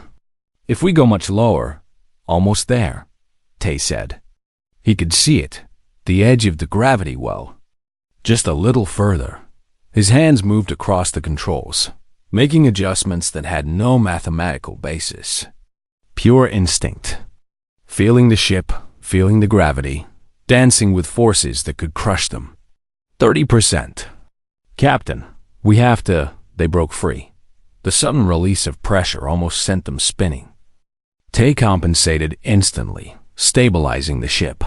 S1: If we go much lower, almost there, Tay said. He could see it, the edge of the gravity well. Just a little further. His hands moved across the controls, making adjustments that had no mathematical basis. Pure instinct. Feeling the ship, feeling the gravity, dancing with forces that could crush them. 30%. Captain, we have to... They broke free. The sudden release of pressure almost sent them spinning. Tay compensated instantly, stabilizing the ship.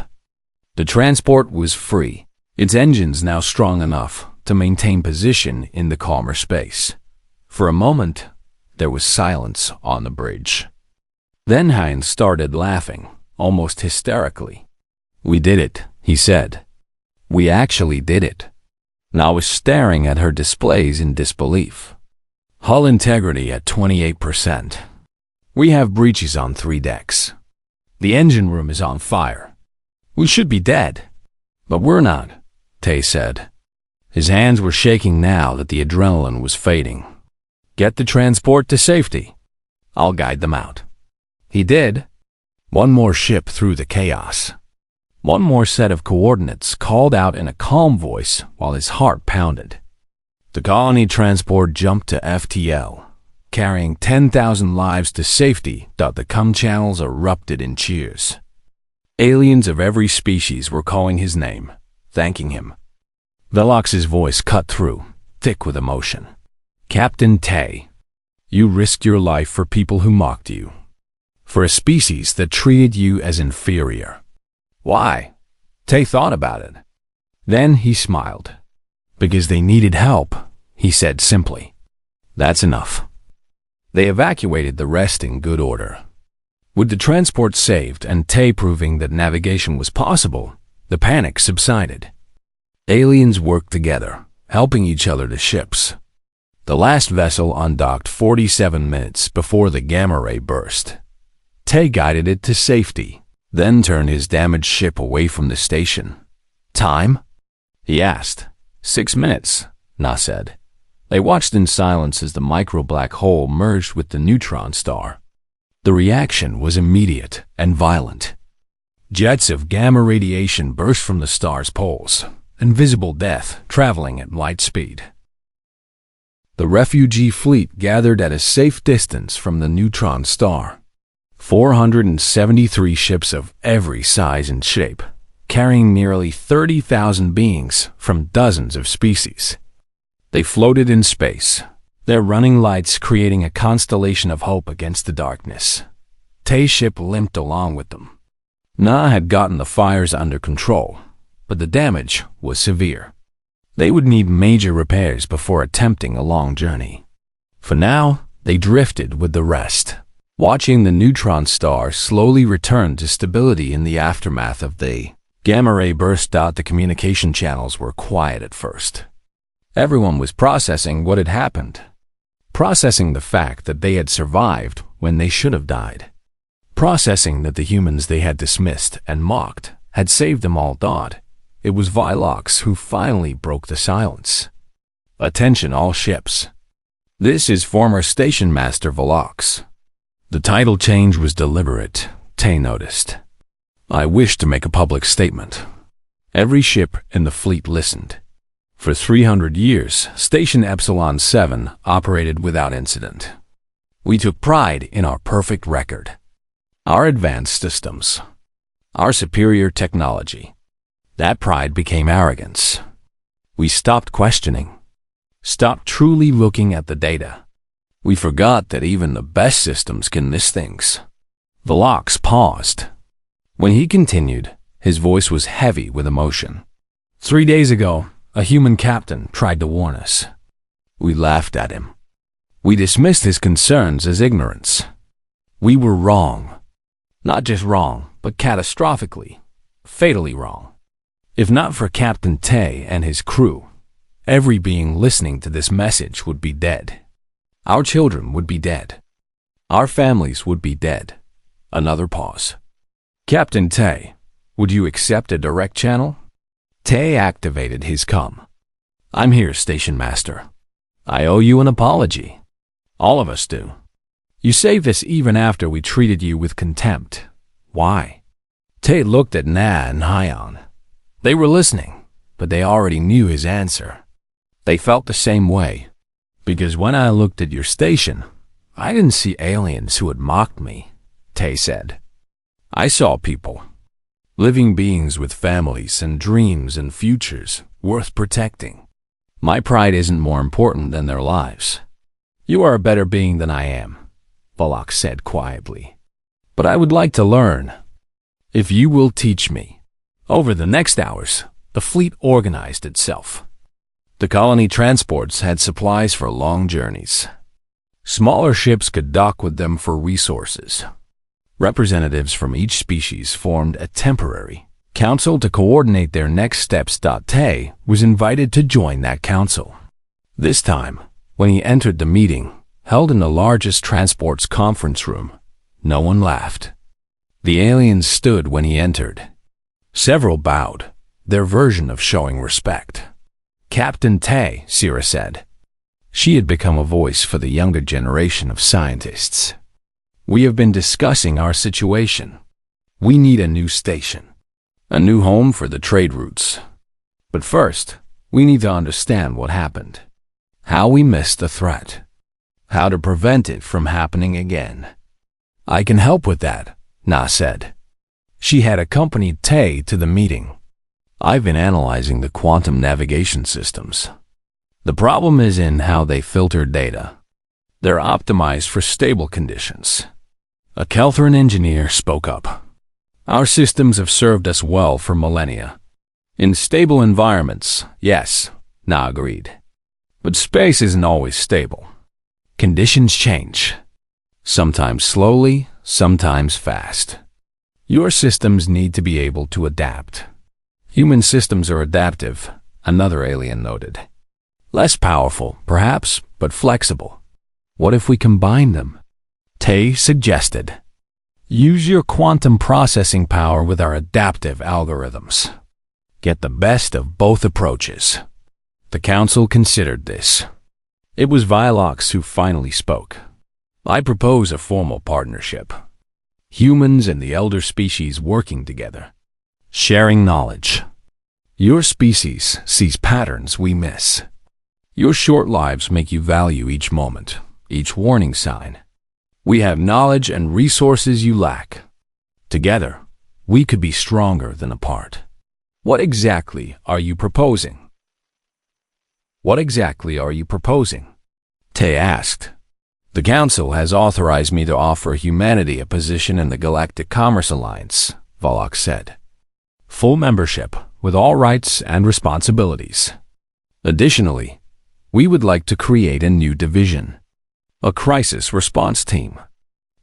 S1: The transport was free, its engines now strong enough to maintain position in the calmer space. For a moment, there was silence on the bridge. Then Heinz started laughing, almost hysterically. "We did it," he said. "We actually did it." And I was staring at her displays in disbelief. Hull integrity at 28%. We have breaches on 3 decks. The engine room is on fire. We should be dead. But we're not, Tay said. His hands were shaking now that the adrenaline was fading. "Get the transport to safety. I'll guide them out." He did. One more ship through the chaos. One more set of coordinates called out in a calm voice while his heart pounded. The colony transport jumped to FTL, carrying 10,000 lives to safety. The comm channels erupted in cheers. Aliens of every species were calling his name, thanking him. Velox's voice cut through, thick with emotion. "Captain Tay, you risked your life for people who mocked you, for a species that treated you as inferior." Why? Tay thought about it. Then he smiled. "Because they needed help," he said simply. "That's enough." They evacuated the rest in good order. With the transport saved and Tay proving that navigation was possible, the panic subsided. Aliens worked together, helping each other to ships. The last vessel undocked 47 minutes before the gamma ray burst. Tay guided it to safety, then turned his damaged ship away from the station. "Time?" he asked. 6 minutes, Na said. They watched in silence as the micro-black hole merged with the neutron star. The reaction was immediate and violent. Jets of gamma radiation burst from the star's poles, invisible death traveling at light speed. The refugee fleet gathered at a safe distance from the neutron star. 473 ships of every size and shape, carrying nearly 30,000 beings from dozens of species. They floated in space, their running lights creating a constellation of hope against the darkness. Tay's ship limped along with them. Na had gotten the fires under control, but the damage was severe. They would need major repairs before attempting a long journey. For now, they drifted with the rest, watching the neutron star slowly return to stability in the aftermath of the gamma ray burst. The communication channels were quiet at first. Everyone was processing what had happened, processing the fact that they had survived when they should have died, processing that the humans they had dismissed and mocked had saved them all. It was Velox who finally broke the silence. "Attention all ships. This is former Station Master Velox." The title change was deliberate, Tay noticed. "I wish to make a public statement." Every ship in the fleet listened. For 300 years, Station Epsilon 7 operated without incident. We took pride in our perfect record, our advanced systems, our superior technology. That pride became arrogance. We stopped questioning, stopped truly looking at the data. We forgot that even the best systems can miss things. Velox paused. When he continued, his voice was heavy with emotion. 3 days ago, a human captain tried to warn us. We laughed at him. We dismissed his concerns as ignorance. We were wrong. Not just wrong, but catastrophically, fatally wrong. If not for Captain Tay and his crew, every being listening to this message would be dead. Our children would be dead. Our families would be dead. Another pause. "Captain Tay, would you accept a direct channel?" Tay activated his comm. "I'm here, Station Master. I owe you an apology. All of us do. You saved us even after we treated you with contempt. Why?" Tay looked at Na and Hyon. They were listening, but they already knew his answer. They felt the same way. "Because when I looked at your station, I didn't see aliens who had mocked me," Tay said. "I saw people. Living beings with families and dreams and futures worth protecting. My pride isn't more important than their lives." "You are a better being than I am," Velox said quietly. "But I would like to learn. If you will teach me." Over the next hours, the fleet organized itself. The colony transports had supplies for long journeys. Smaller ships could dock with them for resources. Representatives from each species formed a temporary council to coordinate their next steps. Tay was invited to join that council. This time, when he entered the meeting, held in the largest transport's conference room, no one laughed. The aliens stood when he entered. Several bowed, their version of showing respect. Captain Tay, Sira said. She had become a voice for the younger generation of scientists. We have been discussing our situation. We need a new station, a new home for the trade routes. But first, we need to understand what happened, how we missed the threat, how to prevent it from happening again. I can help with that, Na said. She had accompanied Tay to the meeting. I've been analyzing the quantum navigation systems. The problem is in how they filter data. They're optimized for stable conditions. A Kelthran engineer spoke up. Our systems have served us well for millennia. In stable environments, yes, Na agreed. But space isn't always stable. Conditions change. Sometimes slowly, sometimes fast. Your systems need to be able to adapt. Human systems are adaptive, another alien noted. Less powerful, perhaps, but flexible. What if we combine them? Tay suggested. Use your quantum processing power with our adaptive algorithms. Get the best of both approaches. The council considered this. It was Vilox who finally spoke. I propose a formal partnership. Humans and the elder species working together. Sharing knowledge. Your species sees patterns we miss. Your short lives make you value each moment, each warning sign. We have knowledge and resources you lack. Together, we could be stronger than apart. What exactly are you proposing? What exactly are you proposing? Tay asked. The Council has authorized me to offer humanity a position in the Galactic Commerce Alliance, Volok said. Full membership, with all rights and responsibilities. Additionally, we would like to create a new division, a crisis response team.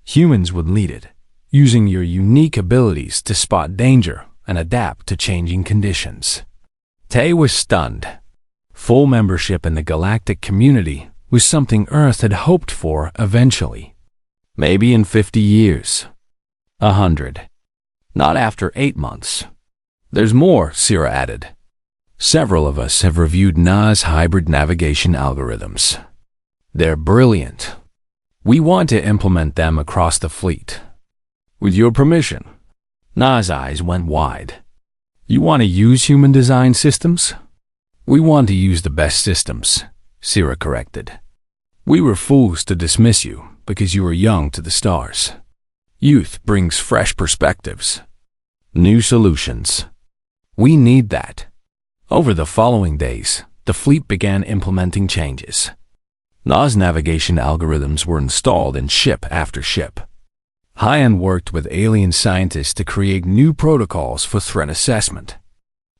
S1: Humans would lead it, using your unique abilities to spot danger and adapt to changing conditions. Tay was stunned. Full membership in the galactic community was something Earth had hoped for eventually. Maybe in 50 years. 100. Not after 8 months. There's more, Sira added. Several of us have reviewed Na's hybrid navigation algorithms. They're brilliant. We want to implement them across the fleet. With your permission. Na's eyes went wide. You want to use human design systems? We want to use the best systems, Sira corrected. We were fools to dismiss you because you were young to the stars. Youth brings fresh perspectives. New solutions. We need that. Over the following days, the fleet began implementing changes. Na's navigation algorithms were installed in ship after ship. Hyan worked with alien scientists to create new protocols for threat assessment,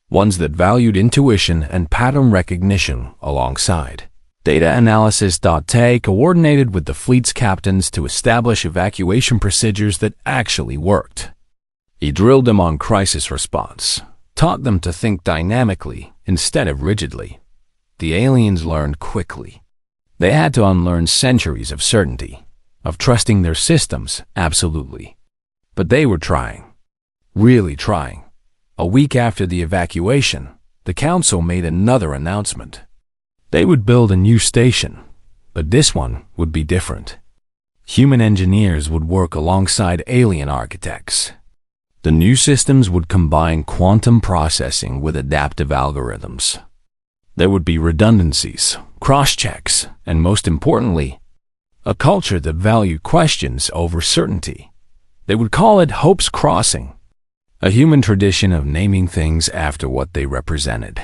S1: ones that valued intuition and pattern recognition alongside data analysis. Tay coordinated with the fleet's captains to establish evacuation procedures that actually worked. He drilled them on crisis response, taught them to think dynamically instead of rigidly. The aliens learned quickly. They had to unlearn centuries of certainty, of trusting their systems absolutely. But they were trying, really trying. A week after the evacuation, the Council made another announcement. They would build a new station, but this one would be different. Human engineers would work alongside alien architects. The new systems would combine quantum processing with adaptive algorithms. There would be redundancies, cross-checks, and most importantly, a culture that valued questions over certainty. They would call it Hope's Crossing, a human tradition of naming things after what they represented.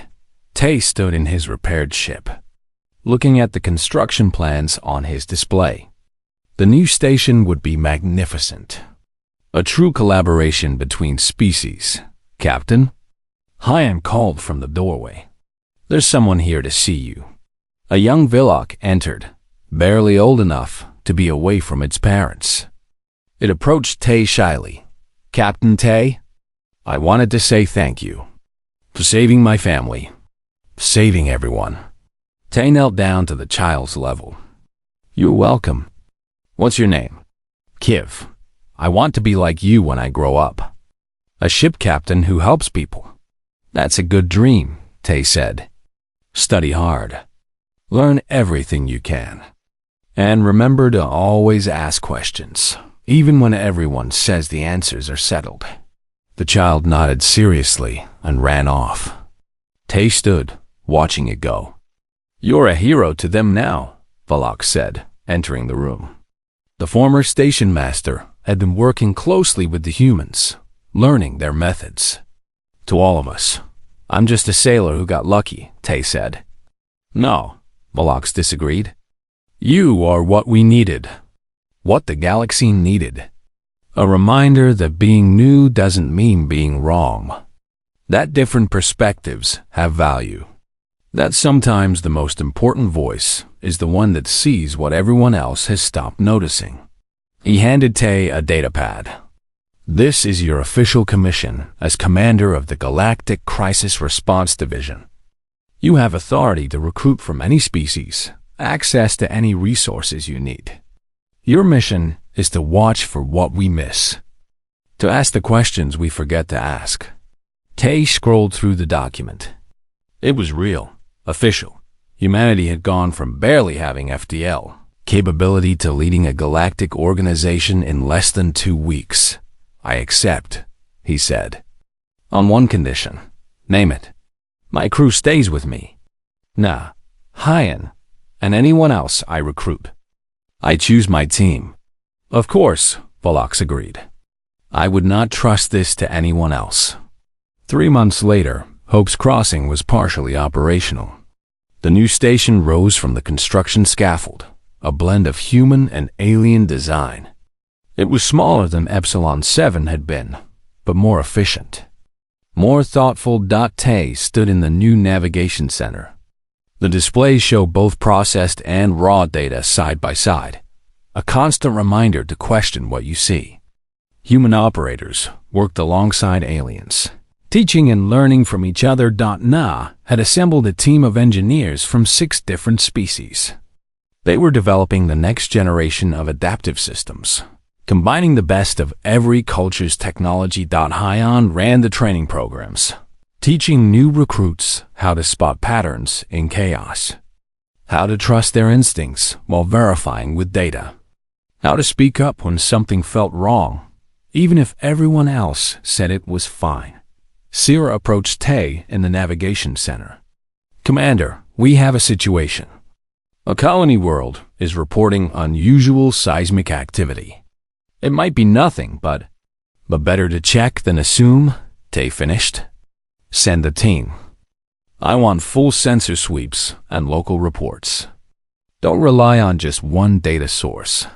S1: Tay stood in his repaired ship, looking at the construction plans on his display. The new station would be magnificent. A true collaboration between species. Captain? Hyan called from the doorway. There's someone here to see you. A young Vilok entered, barely old enough to be away from its parents. It approached Tay shyly. "Captain Tay, I wanted to say thank you for saving my family, saving everyone." Tay knelt down to the child's level. "You're welcome. What's your name?" "Kiv. I want to be like you when I grow up. A ship captain who helps people." "That's a good dream," Tay said. "Study hard. Learn everything you can. And remember to always ask questions, even when everyone says the answers are settled." The child nodded seriously and ran off. Tay stood, watching it go. "You're a hero to them now," Valak said, entering the room. The former station master had been working closely with the humans, learning their methods. "To all of us, I'm just a sailor who got lucky," Tay said. "No," Valak disagreed. "You are what we needed, what the galaxy needed. A reminder that being new doesn't mean being wrong. That different perspectives have value. That sometimes the most important voice is the one that sees what everyone else has stopped noticing." He handed Tay a datapad. "This is your official commission as commander of the Galactic Crisis Response Division. You have authority to recruit from any species, access to any resources you need. Your mission is to watch for what we miss, to ask the questions we forget to ask." Tay scrolled through the document. It was real, official. Humanity had gone from barely having FTL capability to leading a galactic organization in less than 2 weeks. "I accept," he said. "On one condition." "Name it." "My crew stays with me." "Nah, Hyan, and anyone else I recruit. I choose my team." "Of course," Volox agreed. "I would not trust this to anyone else." 3 months later, Hope's Crossing was partially operational. The new station rose from the construction scaffold, a blend of human and alien design. It was smaller than Epsilon 7 had been, but more efficient. More thoughtful. Tay stood in the new navigation center. The displays show both processed and raw data side by side, a constant reminder to question what you see. Human operators worked alongside aliens, teaching and learning from each other. Had assembled a team of engineers from 6 different species. They were developing the next generation of adaptive systems, combining the best of every culture's technology. Hyan ran the training programs, teaching new recruits how to spot patterns in chaos, how to trust their instincts while verifying with data, how to speak up when something felt wrong, even if everyone else said it was fine. Sierra approached Tay in the navigation center. "Commander, we have a situation. A colony world is reporting unusual seismic activity. It might be nothing, but better to check than assume," Tay finished. "Send the team. I want full sensor sweeps and local reports. Don't rely on just one data source."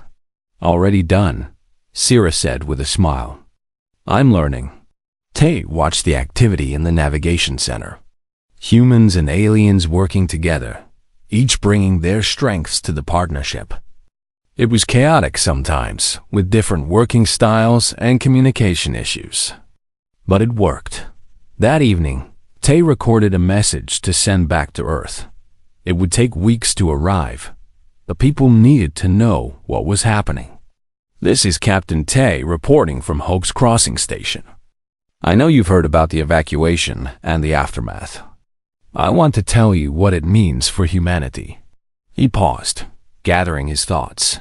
S1: "Already done," Sierra said with a smile. "I'm learning." Tay watched the activity in the navigation center. Humans and aliens working together, each bringing their strengths to the partnership. It was chaotic sometimes, with different working styles and communication issues. But it worked. That evening, Tay recorded a message to send back to Earth. It would take weeks to arrive. The people needed to know what was happening. "This is Captain Tay reporting from Hope's Crossing Station. I know you've heard about the evacuation and the aftermath. I want to tell you what it means for humanity." He paused, gathering his thoughts.